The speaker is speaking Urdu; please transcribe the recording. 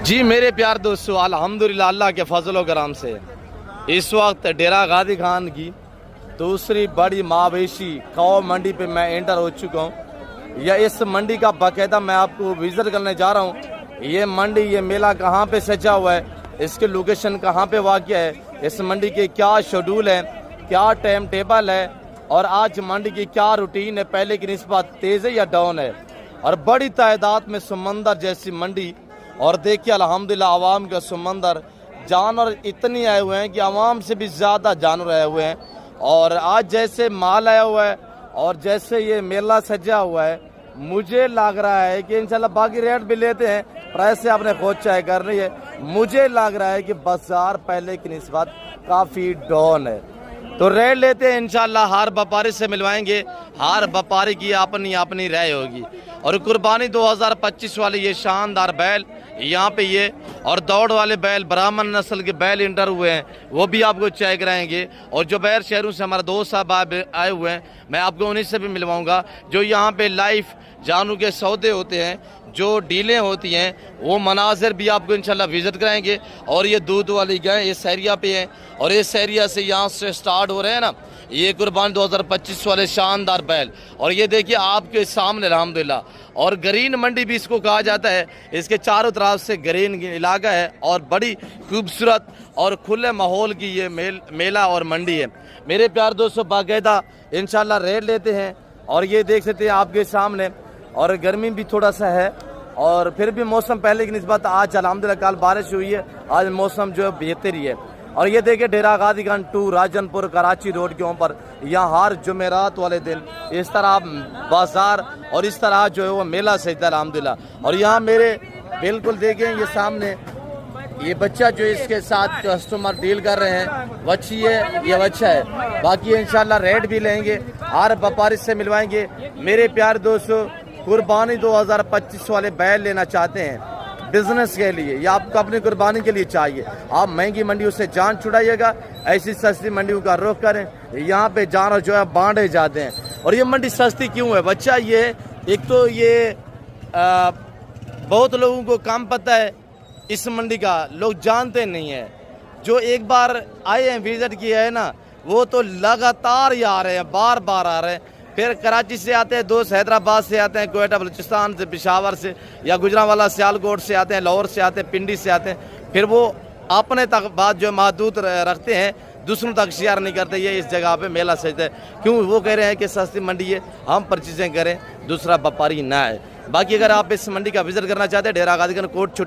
جی میرے پیار دوستو، الحمدللہ اللہ کے فضل و کرم سے اس وقت ڈیرہ غازی خان کی دوسری بڑی مویشی قو منڈی پہ میں انٹر ہو چکا ہوں۔ اس منڈی کا باقاعدہ میں آپ کو وزٹ کرنے جا رہا ہوں۔ یہ منڈی، یہ میلہ کہاں پہ سجا ہوا ہے، اس کی لوکیشن کہاں پہ واقع ہے، اس منڈی کے کیا شیڈول ہے، کیا ٹائم ٹیبل ہے، اور آج منڈی کی کیا روٹین ہے، پہلے کی نسبت تیز ہے یا ڈاؤن ہے۔ اور بڑی تعداد میں سمندر جیسی منڈی، اور دیکھیے الحمدللہ عوام کا سمندر، جانور اتنی آئے ہوئے ہیں کہ عوام سے بھی زیادہ جانور آئے ہوئے ہیں۔ اور آج جیسے مال آیا ہوا ہے اور جیسے یہ میلہ سجا ہوا ہے، مجھے لگ رہا ہے کہ انشاءاللہ باقی ریٹ بھی لیتے ہیں، پرائس سے آپ نے خود چیک کر رہی ہے، مجھے لگ رہا ہے کہ بازار پہلے کی نسبت کافی ڈاؤن ہے۔ تو ریٹ لیتے ہیں، انشاءاللہ ہر وپاری سے ملوائیں گے، ہر وپاری کی اپنی رائے ہوگی۔ اور قربانی 2025 والے یہ شاندار بیل یہاں پہ یہ، اور دوڑ والے بیل برہمن نسل کے بیل انٹر ہوئے ہیں، وہ بھی آپ کو چیک کرائیں گے۔ اور جو بیر شہروں سے ہمارے دوست صاحب آئے ہوئے ہیں، میں آپ کو انہیں سے بھی ملواؤں گا۔ جو یہاں پہ لائف جانوں کے سودے ہوتے ہیں، جو ڈیلیں ہوتی ہیں، وہ مناظر بھی آپ کو انشاءاللہ وزٹ کرائیں گے۔ اور یہ دودھ والی گائے اس ایریا پہ ہیں، اور اس ایریا سے یہاں سے سٹارٹ ہو رہے ہیں نا یہ قربانی 2025 والے شاندار بیل۔ اور یہ دیکھیے آپ کے سامنے الحمدللہ، اور گرین منڈی بھی اس کو کہا جاتا ہے، اس کے چاروں طرف سے گرین علاقہ ہے، اور بڑی خوبصورت اور کھلے ماحول کی یہ میلہ اور منڈی ہے۔ میرے پیار دوستو، باقاعدہ انشاءاللہ ریٹ لیتے ہیں، اور یہ دیکھ سکتے ہیں آپ کے سامنے، اور گرمی بھی تھوڑا سا ہے، اور پھر بھی موسم پہلے کی نسبت آج الحمدللہ کل بارش ہوئی ہے، آج موسم جو ہے بہتر ہی ہے۔ اور یہ دیکھیں ڈیرہ غازی خان 2 راجن پور کراچی روڈ کے اوپر، یہاں ہر جمعرات والے دن اس طرح بازار اور اس طرح جو ہے وہ میلہ سجتا ہے الحمدللہ۔ اور یہاں میرے بالکل دیکھیں یہ سامنے یہ بچہ جو اس کے ساتھ کسٹمر ڈیل کر رہے ہیں، بچی ہے، یہ بچہ ہے۔ باقی انشاءاللہ ریٹ بھی لیں گے، ہر وپاری سے ملوائیں گے۔ میرے پیار دوستو، قربانی 2025 والے بیل لینا چاہتے ہیں بزنس کے لیے، یا آپ کو اپنی قربانی کے لیے چاہیے، آپ مہنگی منڈیوں سے جان چھڑائیے گا، ایسی سستی منڈیوں کا رخ کریں۔ یہاں پہ جانور جو ہے بانٹے جاتے ہیں۔ اور یہ منڈی سستی کیوں ہے بچہ؟ یہ ایک تو یہ بہت لوگوں کو کم پتہ ہے اس منڈی کا، لوگ جانتے نہیں ہیں۔ جو ایک بار آئے ہیں وزٹ کیا ہے نا، وہ تو لگاتار ہی آ رہے ہیں، بار بار آ رہے ہیں۔ پھر کراچی سے آتے ہیں دوست، حیدرآباد سے آتے ہیں، کوئٹہ بلوچستان سے، پشاور سے، یا گجرانوالہ سیالکوٹ سے آتے ہیں، لاہور سے آتے ہیں، پنڈی سے آتے ہیں۔ پھر وہ اپنے تک بات جو محدود رکھتے ہیں، دوسروں تک شیئر نہیں کرتے۔ یہ اس جگہ پہ میلہ سجتا ہے، کیوں؟ وہ کہہ رہے ہیں کہ سستی منڈی ہے، ہم پرچیزیں کریں، دوسرا وپاری نہ ہے۔ باقی اگر آپ اس منڈی کا وزٹ کرنا چاہتے ہیں، ڈیرہ غازی خان کوٹ